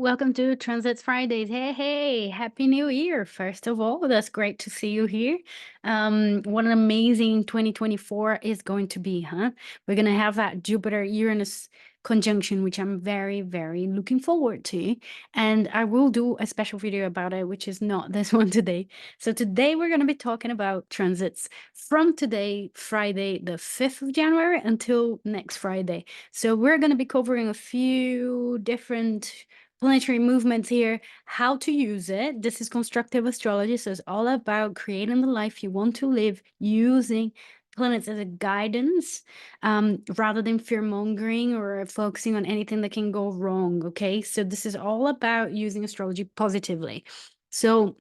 Welcome to Transits Fridays. Hey, Happy New Year. First of all, that's great to see you here. What an amazing 2024 is going to be, huh? We're going to have that Jupiter-Uranus conjunction, which I'm very, very looking forward to. And I will do a special video about it, which is not this one today. So today we're going to be talking about transits from today, Friday, the 5th of January, until next Friday. So we're going to be covering a few different planetary movements here, how to use it. This is constructive astrology, so it's all about creating the life you want to live using planets as a guidance, rather than fear-mongering or focusing on anything that can go wrong. Okay, so this is all about using astrology positively. So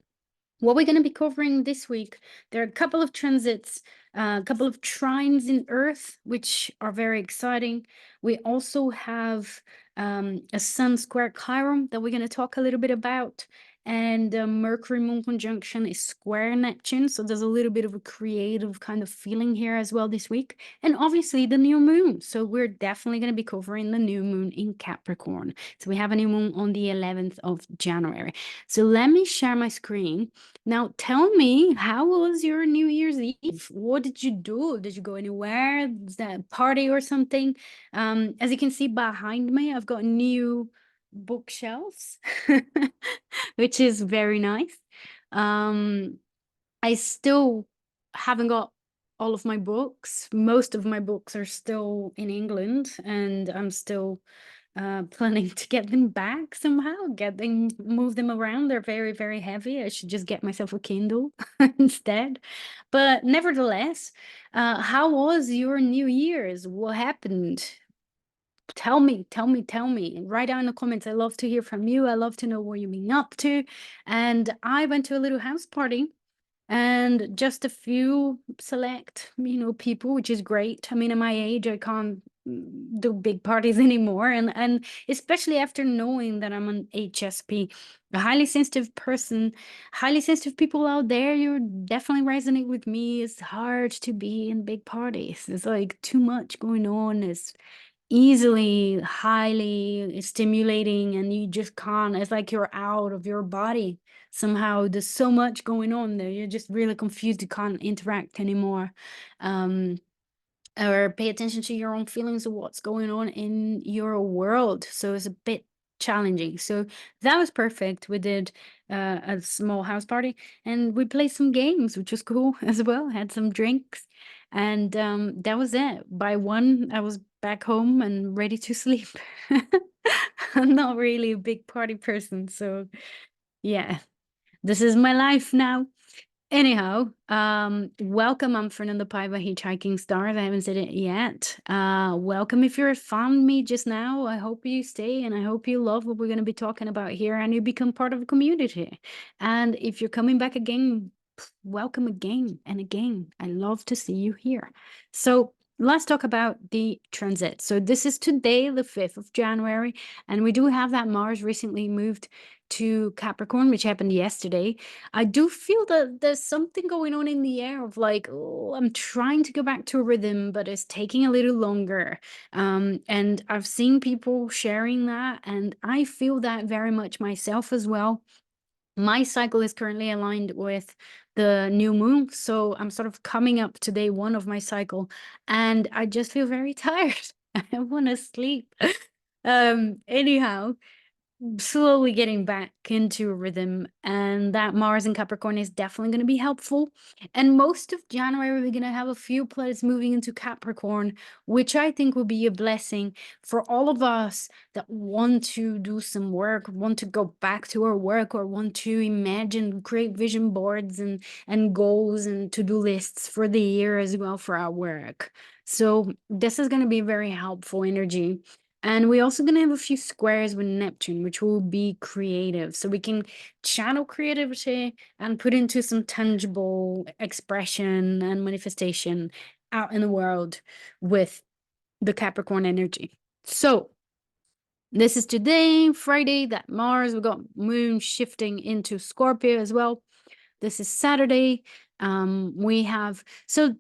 what we're going to be covering this week, there are a couple of transits, a couple of trines in Earth, which are very exciting. We also have a Sun square Chiron that we're going to talk a little bit about. And Mercury moon conjunction is square Neptune. So there's a little bit of a creative kind of feeling here as well this week. And obviously the new moon. So we're definitely going to be covering the new moon in Capricorn. So we have a new moon on the 11th of January. So let me share my screen. Now, tell me, how was your New Year's Eve? What did you do? Did you go anywhere? Was that a party or something? As you can see behind me, I've got new bookshelves, which is very nice. I still haven't got all of my books. Most of my books are still in England, and I'm still planning to get them back somehow, move them around. They're very, very heavy. I should just get myself a Kindle instead. But nevertheless, how was your New Year's? What happened? Tell me. Write down in the comments. I love to hear from you. I love to know what you've been up to. And I went to a little house party and just a few select, people, which is great. I mean, at my age, I can't do big parties anymore. And especially after knowing that I'm an HSP, a highly sensitive person, highly sensitive people out there, you're definitely resonate with me. It's hard to be in big parties. It's like too much going on. It's easily highly stimulating and you just can't, it's like you're out of your body somehow. There's so much going on there, you're just really confused, you can't interact anymore, or pay attention to your own feelings of what's going on in your world. So it's a bit challenging. So that was perfect. We did a small house party and we played some games, which was cool as well. Had some drinks, and that was it. By 1, I was back home and ready to sleep. I'm not really a big party person, so yeah, this is my life now. Anyhow, welcome. I'm Fernanda Paiva, Hitchhiking Stars. I haven't said it yet. Welcome if you found me just now. I hope you stay and I hope you love what we're going to be talking about here and you become part of the community. And if you're coming back again, welcome again and again. I love to see you here. So let's talk about the transit. So this is today, the 5th of January, and we do have that Mars recently moved to Capricorn, which happened yesterday. I do feel that there's something going on in the air of like, oh, I'm trying to go back to a rhythm, but it's taking a little longer. And I've seen people sharing that, and I feel that very much myself as well. My cycle is currently aligned with the new moon, so I'm sort of coming up to day 1 of my cycle, and I just feel very tired. I want to sleep. Anyhow, slowly getting back into a rhythm, and that Mars in Capricorn is definitely going to be helpful. And most of January we're going to have a few planets moving into Capricorn, which I think will be a blessing for all of us that want to do some work, want to go back to our work, or want to imagine, create vision boards and goals and to-do lists for the year as well for our work. So this is going to be very helpful energy. And we're also going to have a few squares with Neptune, which will be creative. So we can channel creativity and put into some tangible expression and manifestation out in the world with the Capricorn energy. So this is today, Friday, that Mars, we've got moon shifting into Scorpio as well. This is Saturday. We have, so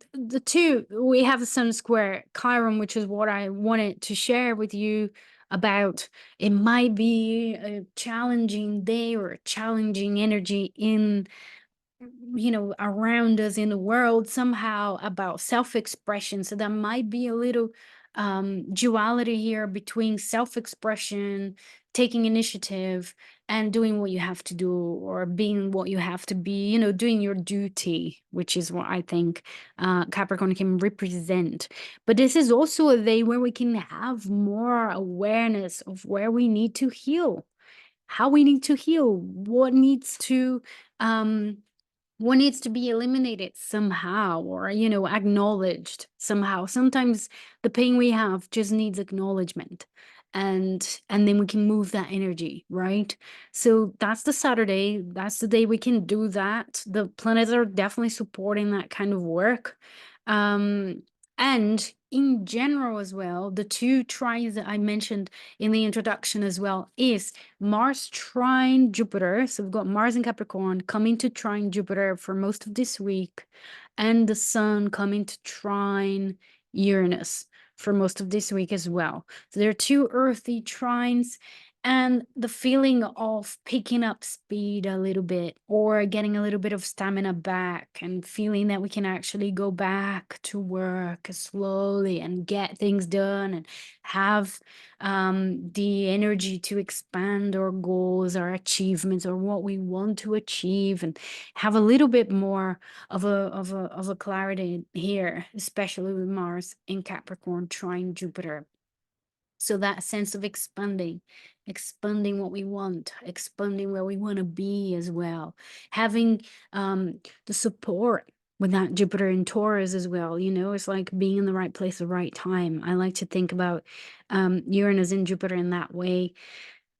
we have a Sun square Chiron, which is what I wanted to share with you about it might be a challenging day or a challenging energy in, around us in the world somehow about self-expression. So there might be a little duality here between self-expression, taking initiative, and doing what you have to do, or being what you have to be, doing your duty, which is what I think Capricorn can represent. But this is also a day where we can have more awareness of where we need to heal, how we need to heal, um what needs to be eliminated somehow, or acknowledged somehow. Sometimes the pain we have just needs acknowledgement, and then we can move that energy, right? So that's the Saturday, that's the day we can do that. The planets are definitely supporting that kind of work. And in general as well, the two trines that I mentioned in the introduction as well is Mars trine Jupiter. So we've got Mars in Capricorn coming to trine Jupiter for most of this week, and the Sun coming to trine Uranus for most of this week as well. So there are two earthy trines, and the feeling of picking up speed a little bit, or getting a little bit of stamina back, and feeling that we can actually go back to work slowly and get things done, and have the energy to expand our goals, our achievements, or what we want to achieve, and have a little bit more of a clarity here, especially with Mars in Capricorn trying Jupiter. So that sense of expanding what we want, expanding where we want to be as well, having the support with that Jupiter in Taurus as well. It's like being in the right place at the right time. I like to think about Uranus and Jupiter in that way.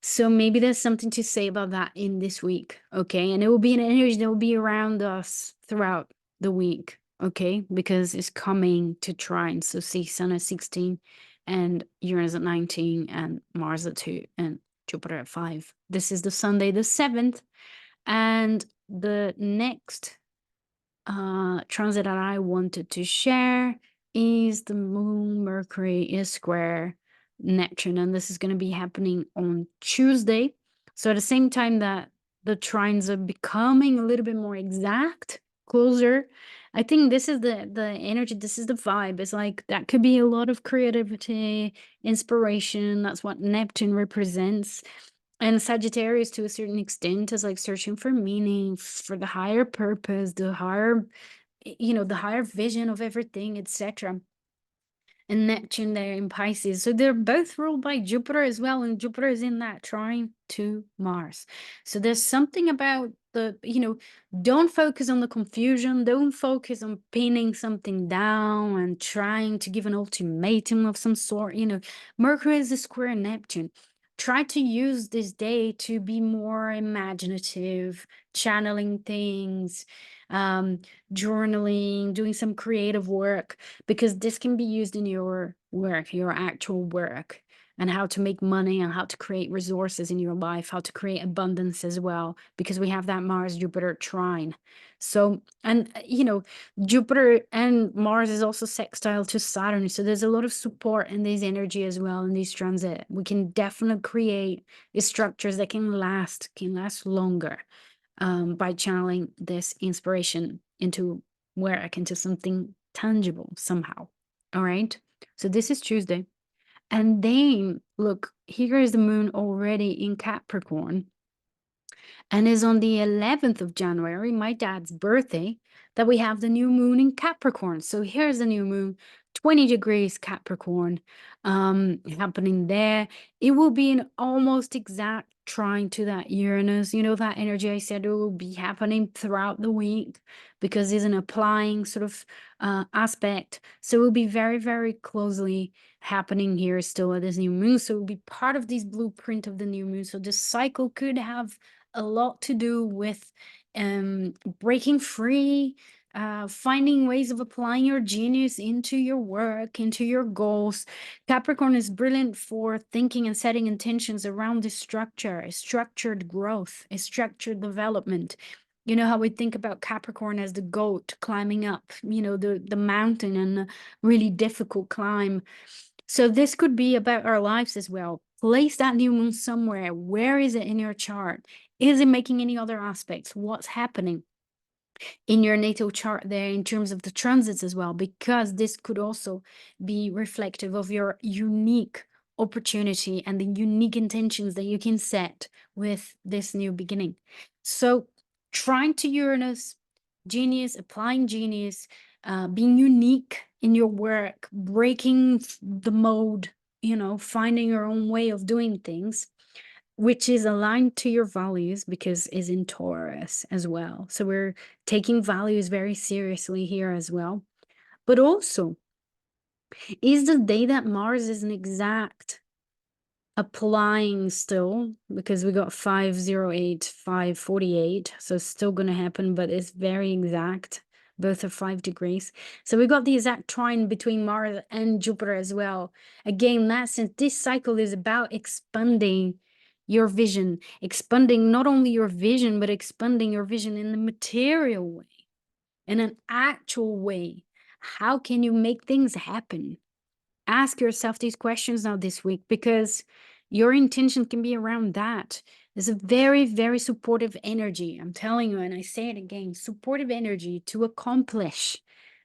So maybe there's something to say about that in this week, okay? And it will be an energy that will be around us throughout the week, okay? Because it's coming to trine. So see Sun at 16 and Uranus at 19 and Mars at 2 and Jupiter at 5. This is the Sunday the 7th. And the next transit that I wanted to share is the moon Mercury is square Neptune, and this is going to be happening on Tuesday. So at the same time that the trines are becoming a little bit more exact, closer, I think this is the energy, this is the vibe. It's like that could be a lot of creativity, inspiration. That's what Neptune represents. And Sagittarius, to a certain extent, is like searching for meaning, for the higher purpose, the higher, the higher vision of everything, etc. And Neptune there in Pisces. So they're both ruled by Jupiter as well. And Jupiter is in that trine to Mars. So there's something about don't focus on the confusion. Don't focus on pinning something down and trying to give an ultimatum of some sort. Mercury is a square Neptune. Try to use this day to be more imaginative, channeling things, journaling, doing some creative work, because this can be used in your work, your actual work, and how to make money and how to create resources in your life, how to create abundance as well, because we have that Mars Jupiter trine. So, and Jupiter and Mars is also sextile to Saturn. So there's a lot of support in this energy as well in these transit. We can definitely create structures that can last longer by channeling this inspiration into work, into something tangible somehow. All right. So this is Tuesday. And then look, here is the moon already in Capricorn, and is on the 11th of January, my dad's birthday, that we have the new moon in Capricorn. So here's the new moon, 20 degrees Capricorn, happening there. It will be an almost exact trine to that Uranus. That energy I said it will be happening throughout the week, because it's an applying sort of aspect. So it will be very, very closely happening here still at this new moon. So it will be part of this blueprint of the new moon. So this cycle could have a lot to do with breaking free, finding ways of applying your genius into your work, into your goals. Capricorn is brilliant for thinking and setting intentions around this structure, a structured growth, a structured development. You know how we think about Capricorn as the goat climbing up, the mountain, and a really difficult climb. So this could be about our lives as well. place that new moon somewhere. Where is it in your chart? Is it making any other aspects? What's happening in your natal chart there in terms of the transits as well? Because this could also be reflective of your unique opportunity and the unique intentions that you can set with this new beginning. So trying to Uranus, genius, applying genius, being unique in your work, breaking the mode, finding your own way of doing things, which is aligned to your values because is in Taurus as well. So we're taking values very seriously here as well. But also, is the day that Mars is an exact applying still, because we got 508, 548, so it's still going to happen, but it's very exact. Both are 5 degrees. So we got the exact trine between Mars and Jupiter as well. Again, that since this cycle is about expanding your vision, expanding not only your vision, but expanding your vision in the material way, in an actual way. How can you make things happen? Ask yourself these questions now this week, because your intention can be around that. There's a very, very supportive energy. I'm telling you, and I say it again, supportive energy to accomplish,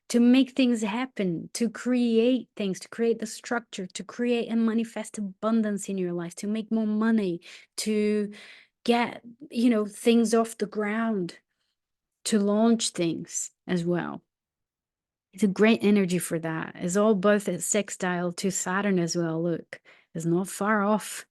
to make things happen, to create things, to create the structure, to create and manifest abundance in your life, to make more money, to get, things off the ground, to launch things as well. It's a great energy for that. It's all both at sextile to Saturn as well. Look, it's not far off.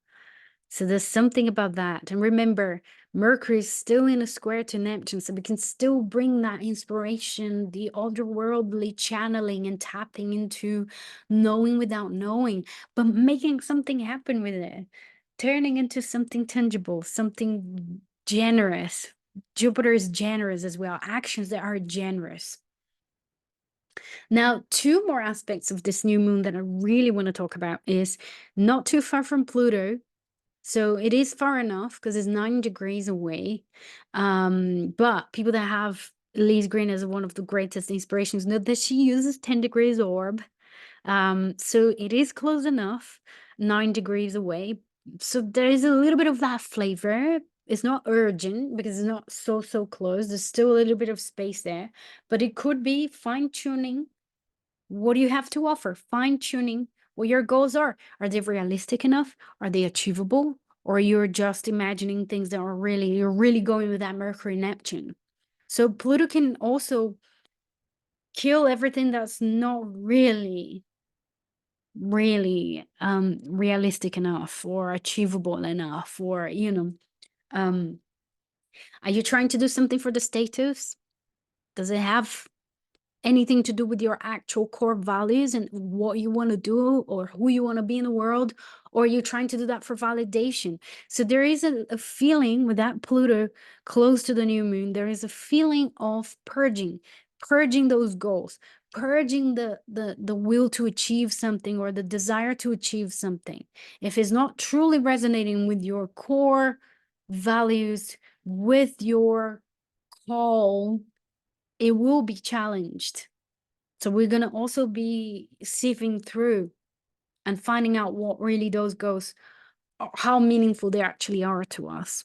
So there's something about that. And remember, Mercury is still in a square to Neptune, so we can still bring that inspiration, the otherworldly channeling and tapping into knowing without knowing, but making something happen with it, turning into something tangible, something generous. Jupiter is generous as well, actions that are generous. Now, two more aspects of this new moon that I really want to talk about is not too far from Pluto. So it is far enough because it's 9 degrees away. But people that have Elise Green as one of the greatest inspirations know that she uses 10 degrees orb. So it is close enough, 9 degrees away. So there is a little bit of that flavor. It's not urgent because it's not so close. There's still a little bit of space there, but it could be fine-tuning what do you have to offer, fine-tuning what your goals are. Are they realistic enough? Are they achievable? Or you're just imagining things that are you're really going with that Mercury Neptune. So Pluto can also kill everything that's not really realistic enough or achievable enough, or are you trying to do something for the status? Does it have anything to do with your actual core values and what you want to do or who you want to be in the world? Or are you trying to do that for validation? So there is a feeling with that Pluto close to the new moon, there is a feeling of purging those goals, purging the will to achieve something or the desire to achieve something. If it's not truly resonating with your core values, with your call, it will be challenged. So we're going to also be sifting through and finding out what really those goals, how meaningful they actually are to us,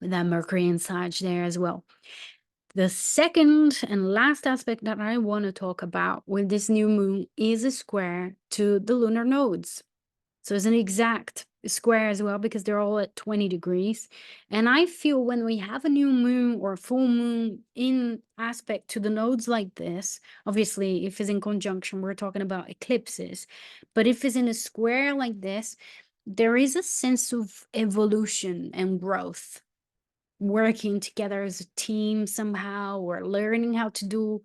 with that Mercury and Sag there as well. The second and last aspect that I want to talk about with this new moon is a square to the lunar nodes. So it's an exact square as well because they're all at 20 degrees. And I feel when we have a new moon or a full moon in aspect to the nodes like this, obviously if it's in conjunction, we're talking about eclipses. But if it's in a square like this, there is a sense of evolution and growth, working together as a team somehow, or learning how to do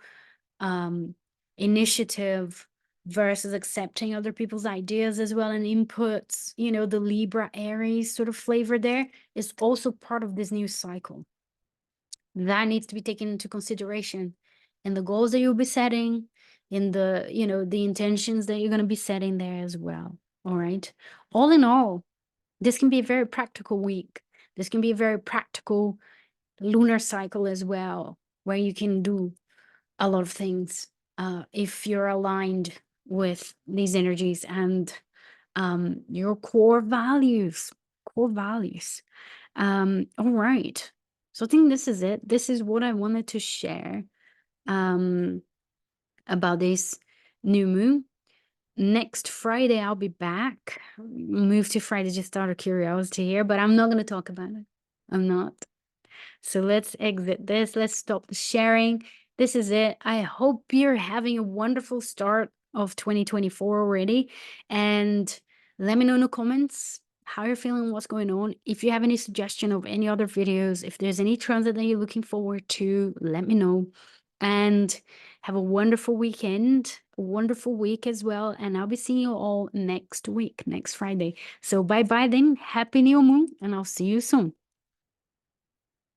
initiative versus accepting other people's ideas as well and inputs. The Libra Aries sort of flavor there is also part of this new cycle that needs to be taken into consideration in the goals that you'll be setting, in the the intentions that you're going to be setting there as well. All right, all in all, this can be a very practical week. This can be a very practical lunar cycle as well, where you can do a lot of things if you're aligned with these energies and your core values, core values. All right. So I think this is it. This is what I wanted to share about this new moon. Next Friday, I'll be back. Move to Friday just out of curiosity here, but I'm not going to talk about it. I'm not. So let's exit this. Let's stop the sharing. This is it. I hope you're having a wonderful start of 2024 already. And let me know in the comments how you're feeling, what's going on. If you have any suggestion of any other videos, if there's any transit that you're looking forward to, let me know. And have a wonderful weekend, a wonderful week as well. And I'll be seeing you all next week, next Friday. So bye-bye then. Happy new moon, and I'll see you soon.